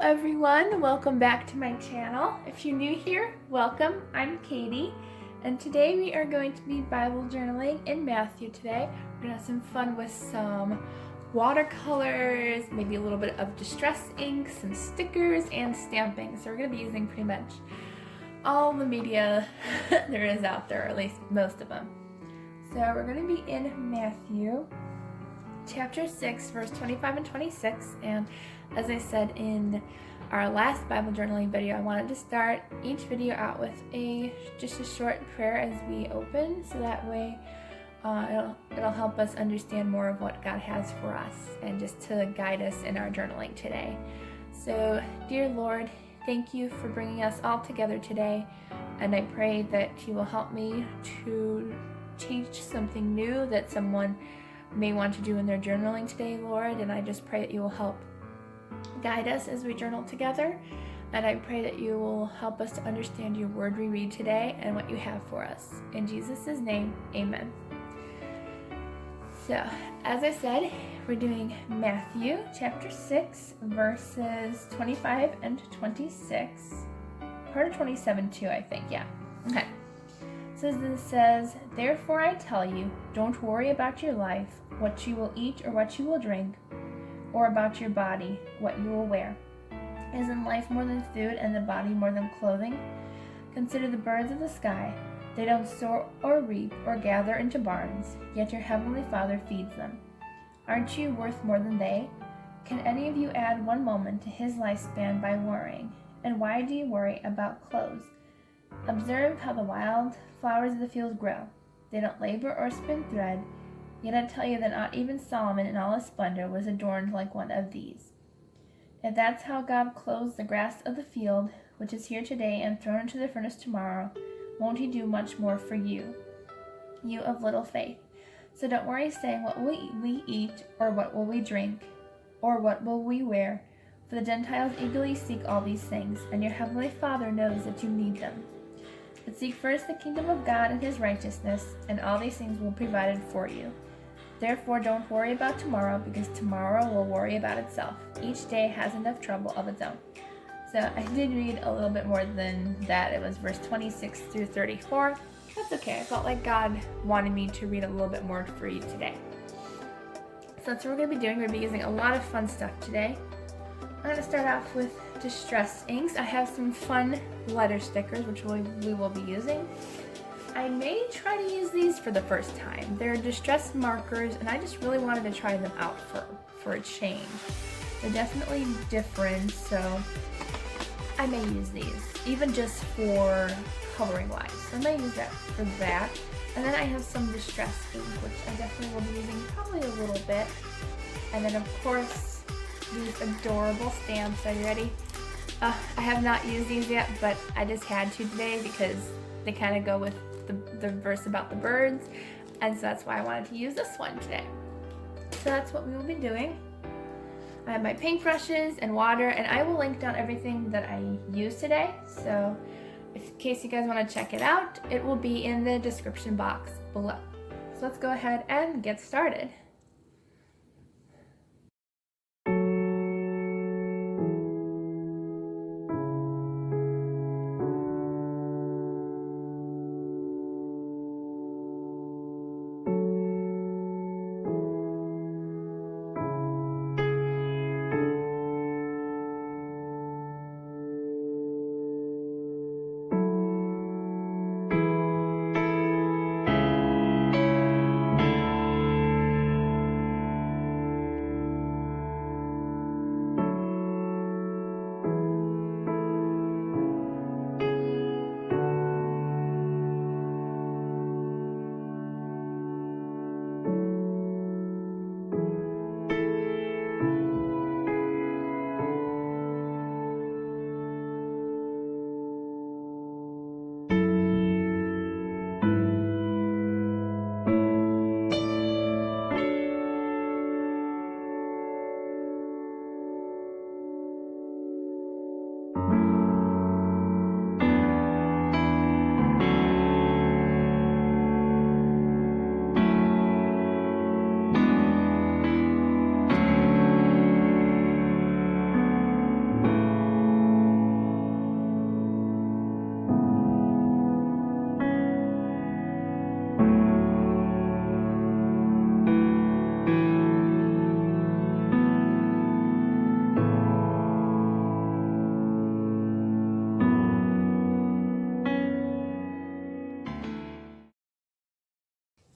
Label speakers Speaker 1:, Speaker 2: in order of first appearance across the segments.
Speaker 1: everyone, welcome back to my channel. If you're new here, welcome. I'm Katie, and today we are going to be Bible journaling in Matthew today. We're gonna have some fun with some watercolors, maybe a little bit of distress ink, some stickers, and stamping. So we're gonna be using pretty much all the media there is out there, or at least most of them. So we're gonna be in Matthew chapter 6, verse 25 and 26, and as I said in our last Bible journaling video, I wanted to start each video out with just a short prayer as we open, so that way it'll help us understand more of what God has for us and just to guide us in our journaling today. So, dear Lord, thank you for bringing us all together today, and I pray that you will help me to teach something new that someone may want to do in their journaling today, Lord, and I just pray that you will help guide us as we journal together, and I pray that you will help us to understand your word we read today and what you have for us. In Jesus' name, amen. So, as I said, we're doing Matthew chapter 6, verses 25 and 26. Part of 27 too, I think, yeah. Okay. So this says, "Therefore I tell you, don't worry about your life, what you will eat or what you will drink, or about your body, what you will wear. Isn't life more than food and the body more than clothing? Consider the birds of the sky. They don't sow or reap or gather into barns, yet your heavenly Father feeds them. Aren't you worth more than they? Can any of you add 1 moment to his lifespan by worrying? And why do you worry about clothes? Observe how the wild flowers of the field grow. They don't labor or spin thread, yet I tell you that not even Solomon in all his splendor was adorned like one of these. If that's how God clothes the grass of the field, which is here today and thrown into the furnace tomorrow, won't he do much more for you, you of little faith? So don't worry saying, what will we eat, or what will we drink, or what will we wear? For the Gentiles eagerly seek all these things, and your heavenly Father knows that you need them. But seek first the kingdom of God and his righteousness, and all these things will be provided for you. Therefore don't worry about tomorrow, because tomorrow will worry about itself. Each day has enough trouble of its own." So I did read a little bit more than that. It was verse 26 through 34. That's okay. I felt like God wanted me to read a little bit more for you today. So that's what we're going to be doing. We're going to be using a lot of fun stuff today. I'm going to start off with distress inks. I have some fun letter stickers, which we will be using. I may try to use these for the first time. They're distress markers, and I just really wanted to try them out for a change. They're definitely different, so I may use these, even just for coloring wise. So I may use that for that. And then I have some distress ink, which I definitely will be using probably a little bit. And then of course, these adorable stamps. Are you ready? I have not used these yet, but I just had to today because they kind of go with the verse about the birds, and so that's why I wanted to use this one today. So that's what we will be doing. I have my paintbrushes and water, and I will link down everything that I used today, so in case you guys want to check it out, it will be in the description box below. So let's go ahead and get started.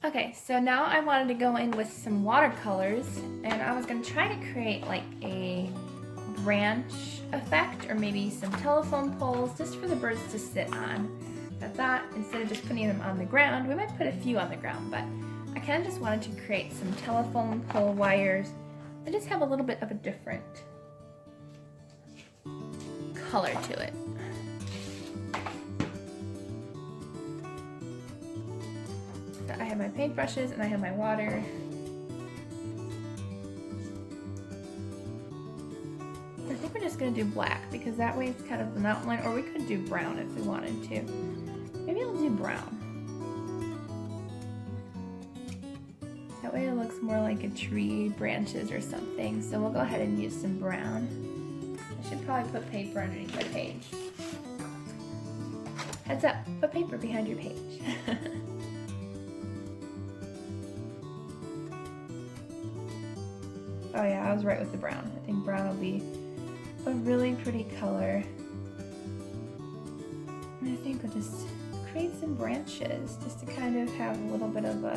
Speaker 1: Okay, so now I wanted to go in with some watercolors, and I was going to try to create like a branch effect or maybe some telephone poles just for the birds to sit on. I thought instead of just putting them on the ground, we might put a few on the ground, but I kind of just wanted to create some telephone pole wires and just have a little bit of a different color to it. So I have my paintbrushes and I have my water. I think we're just going to do black because that way it's kind of an outline, or we could do brown if we wanted to. Maybe I'll do brown. That way it looks more like a tree, branches or something. So we'll go ahead and use some brown. I should probably put paper underneath my page. Heads up, put paper behind your page. Oh yeah, I was right with the brown. I think brown will be a really pretty color. And I think we'll just create some branches just to kind of have a little bit of a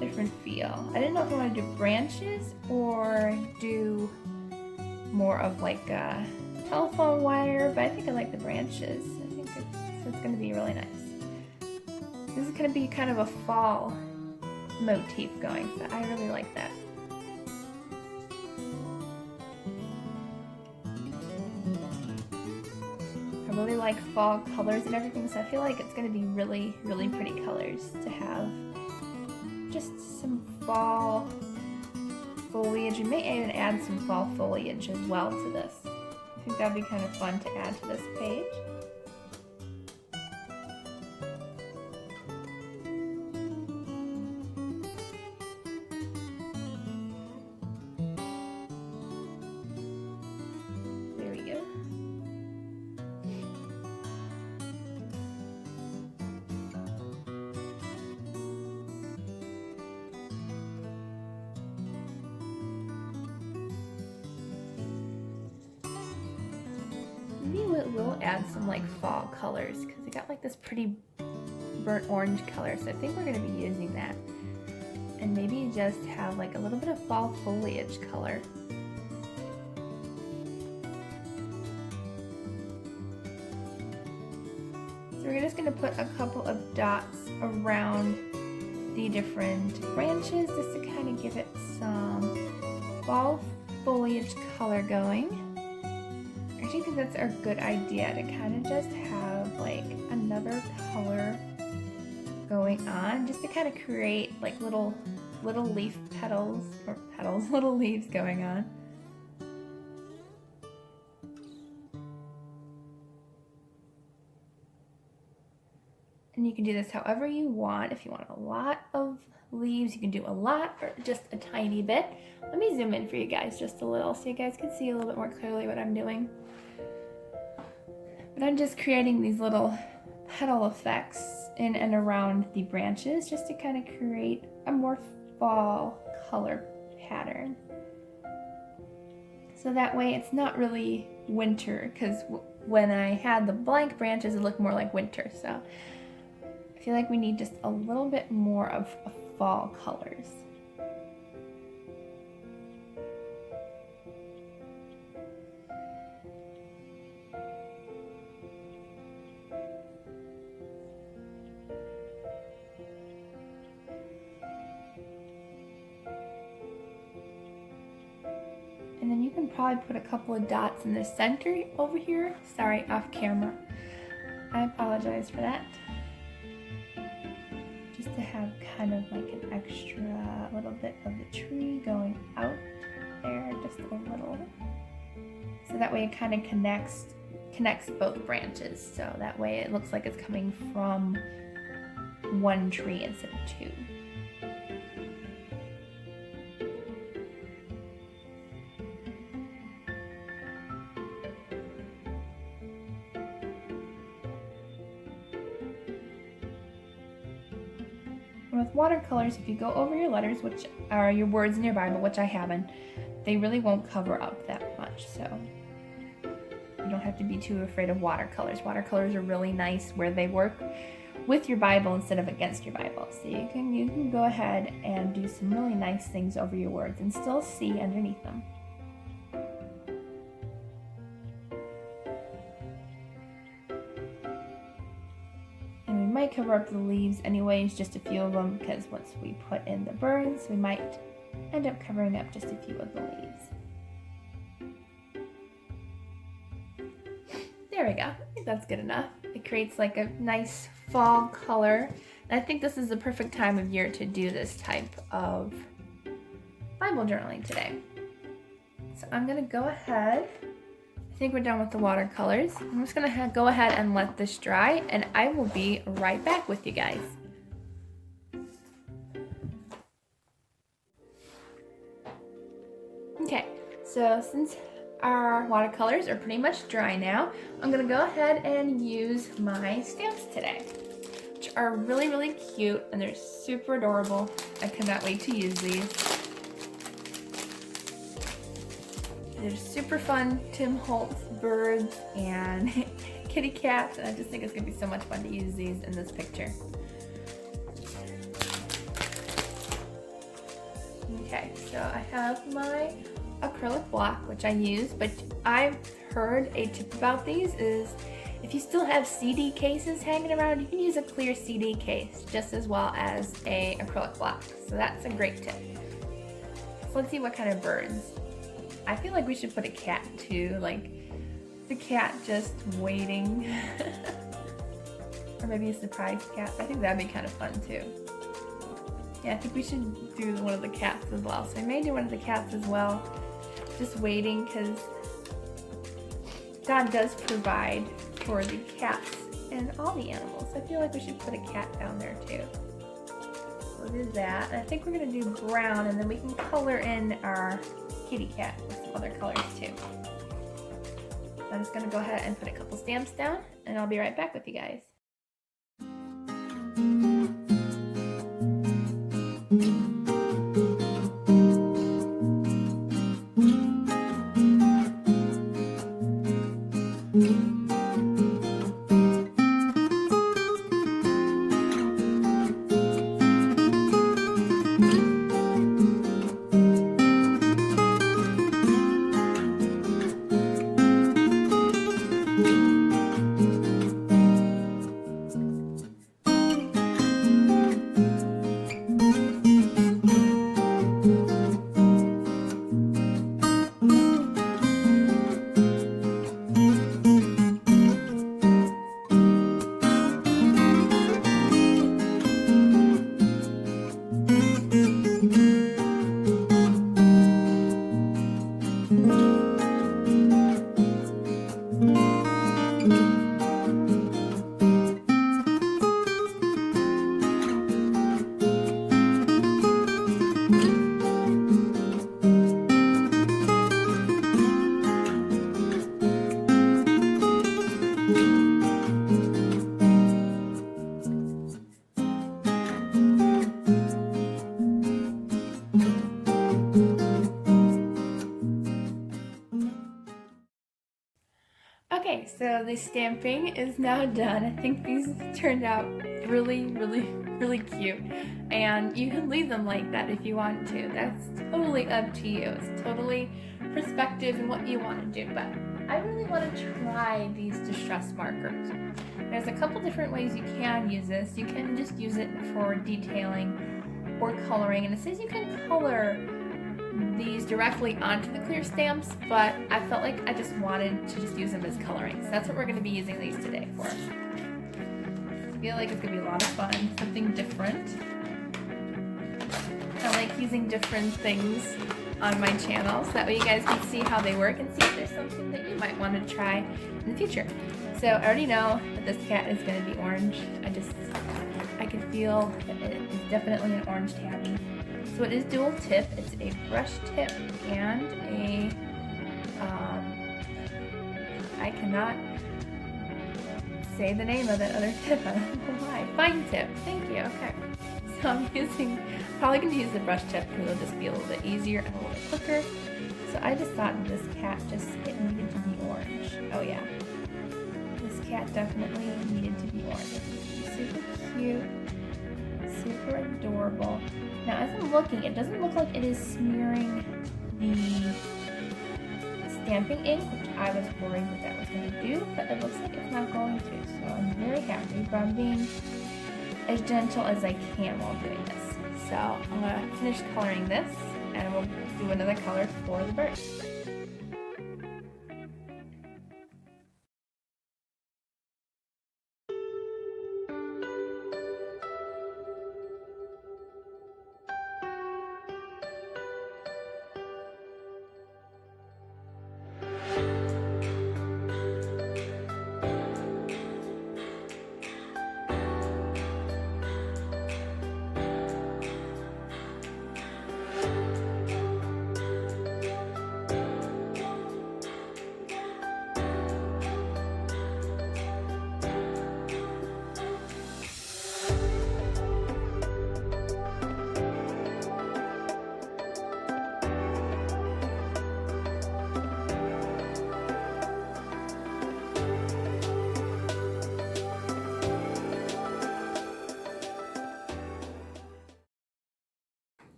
Speaker 1: different feel. I didn't know if I want to do branches or do more of like a telephone wire, but I think I like the branches. I think it's going to be really nice. This is going to be kind of a fall motif going, so I really like that. I really like fall colors and everything, so I feel like it's going to be really, really pretty colors to have. Just some fall foliage. We may even add some fall foliage as well to this. I think that'd be kind of fun to add to this page. There we go. Maybe we'll add some like fall colors because it got like this pretty burnt orange color, so I think we're going to be using that. And maybe just have like a little bit of fall foliage color. So we're just going to put a couple of dots around the different branches just to kind of give it some fall foliage color going. I actually think that's a good idea to kind of just have like another color going on, just to kind of create like little leaf petals, or little leaves going on. And you can do this however you want. If you want a lot of leaves, you can do a lot or just a tiny bit. Let me zoom in for you guys just a little so you guys can see a little bit more clearly what I'm doing. But I'm just creating these little petal effects in and around the branches just to kind of create a more fall color pattern. So that way it's not really winter, because when I had the blank branches it looked more like winter. So I feel like we need just a little bit more of fall colors. And then you can probably put a couple of dots in the center over here. Sorry, off camera. I apologize for that. Just to have kind of like an extra little bit of the tree going out there, just a little. So that way it kind of connects both branches. So that way it looks like it's coming from one tree instead of two. With watercolors, if you go over your letters, which are your words in your Bible, which I haven't, they really won't cover up that much, so you don't have to be too afraid of watercolors. Watercolors are really nice where they work with your Bible instead of against your Bible. So you can go ahead and do some really nice things over your words and still see underneath them. And we might cover up the leaves anyways, just a few of them, because once we put in the birds, we might end up covering up just a few of the leaves. There we go. I think that's good enough. It creates like a nice fall color. And I think this is the perfect time of year to do this type of Bible journaling today. So I'm gonna go ahead. I think we're done with the watercolors. I'm just gonna go ahead and let this dry, and I will be right back with you guys. Okay, so since our watercolors are pretty much dry now, I'm gonna go ahead and use my stamps today, which are really, really cute, and they're super adorable. I cannot wait to use these. They're super fun. Tim Holtz birds and kitty cats, and I just think it's gonna be so much fun to use these in this picture. Okay, so I have my acrylic block, which I use, but I've heard a tip about these is if you still have CD cases hanging around, you can use a clear CD case just as well as a acrylic block. So that's a great tip. So let's see what kind of birds. I feel like we should put a cat too, like the cat just waiting. Or maybe a surprise cat. I think that'd be kind of fun too. Yeah, I think we should do one of the cats as well. So I may do one of the cats as well. Just waiting, because God does provide for the cats and all the animals. I feel like we should put a cat down there too. So we'll do that. And I think we're gonna do brown, and then we can color in our kitty cat with some other colors too. So I'm just gonna go ahead and put a couple stamps down, and I'll be right back with you guys. Okay, so the stamping is now done. I think these turned out really, really, really cute. And you can leave them like that if you want to. That's totally up to you. It's totally perspective and what you want to do. But I really want to try these distress markers. There's a couple different ways you can use this. You can just use it for detailing or coloring. And it says you can color these directly onto the clear stamps, but I felt like I just wanted to just use them as coloring. So that's what we're going to be using these today for. I feel like it's going to be a lot of fun, something different. I like using different things on my channel so that way you guys can see how they work and see if there's something that you might want to try in the future. So I already know that this cat is going to be orange. I can feel that it is definitely an orange tabby. So it is dual tip. It's a brush tip and a, I cannot say the name of that other tip. I don't know why. Fine tip. Thank you. Okay. So I'm probably going to use the brush tip because it'll just be a little bit easier and a little bit quicker. So I just thought this cat just, it needed to be orange. Oh yeah. This cat definitely needed to be orange. It's super cute, super adorable. Now as I'm looking, it doesn't look like it is smearing the stamping ink, which I was worried that was going to do, but it looks like it's not going to, so I'm very happy, but I'm being as gentle as I can while doing this. So I'm going to finish coloring this, and we'll do another color for the bird.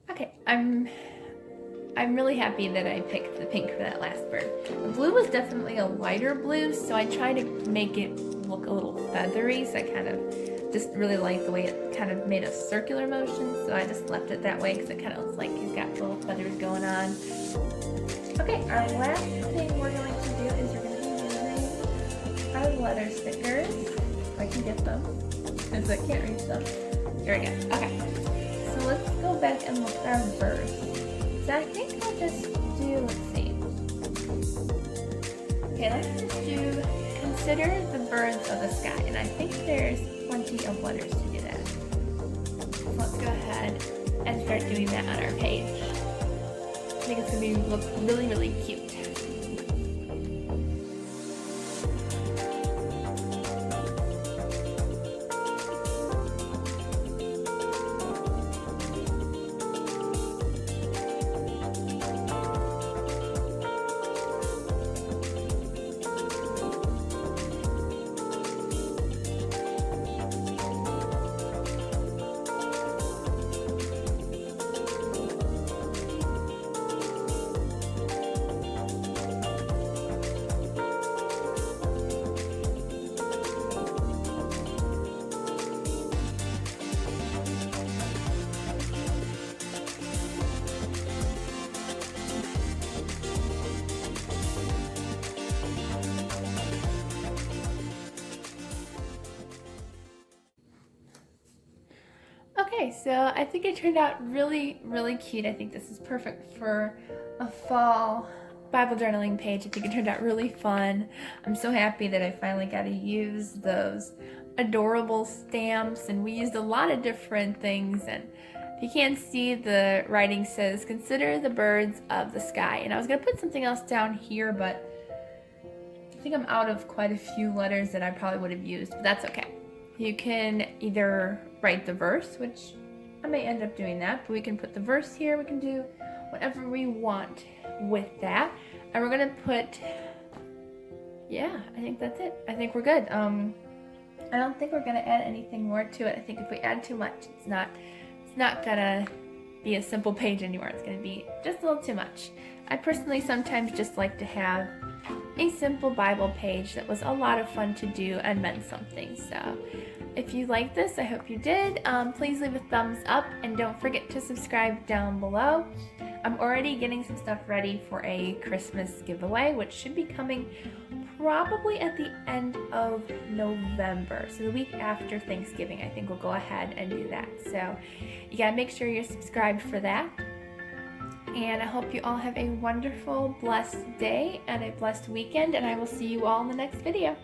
Speaker 1: Okay, I'm really happy that I picked the pink for that last bird. The blue was definitely a lighter blue, so I tried to make it look a little feathery, so I kind of just really like the way it kind of made a circular motion, so I just left it that way because it kind of looks like he's got little feathers going on. Okay, our last thing we're going to do is we're going to be using our letter stickers. If I can get them, because I can't reach them. Here we go. Okay. So let's go back and look at our bird. So I think I'll just do, let's see. Okay, let's just do, consider the birds of the sky. And I think there's plenty of letters to do that. So let's go ahead and start doing that on our page. I think it's going to look really, really cute. Okay, so I think it turned out really, really cute. I think this is perfect for a fall Bible journaling page. I think it turned out really fun. I'm so happy that I finally got to use those adorable stamps, and we used a lot of different things. And if you can't see, the writing says, consider the birds of the sky. And I was going to put something else down here, but I think I'm out of quite a few letters that I probably would have used, but that's okay. You can either write the verse, which I may end up doing that, but we can put the verse here. We can do whatever we want with that. And we're going to put, yeah, I think that's it. I think we're good. I don't think we're going to add anything more to it. I think if we add too much, it's not going to be a simple page anymore. It's going to be just a little too much. I personally sometimes just like to have a simple Bible page that was a lot of fun to do and meant something. So if you like this, I hope you did. Please leave a thumbs up and don't forget to subscribe down below. I'm already getting some stuff ready for a Christmas giveaway, which should be coming probably at the end of November. So the week after Thanksgiving, I think we'll go ahead and do that. So you gotta make sure you're subscribed for that. And I hope you all have a wonderful, blessed day and a blessed weekend, and I will see you all in the next video.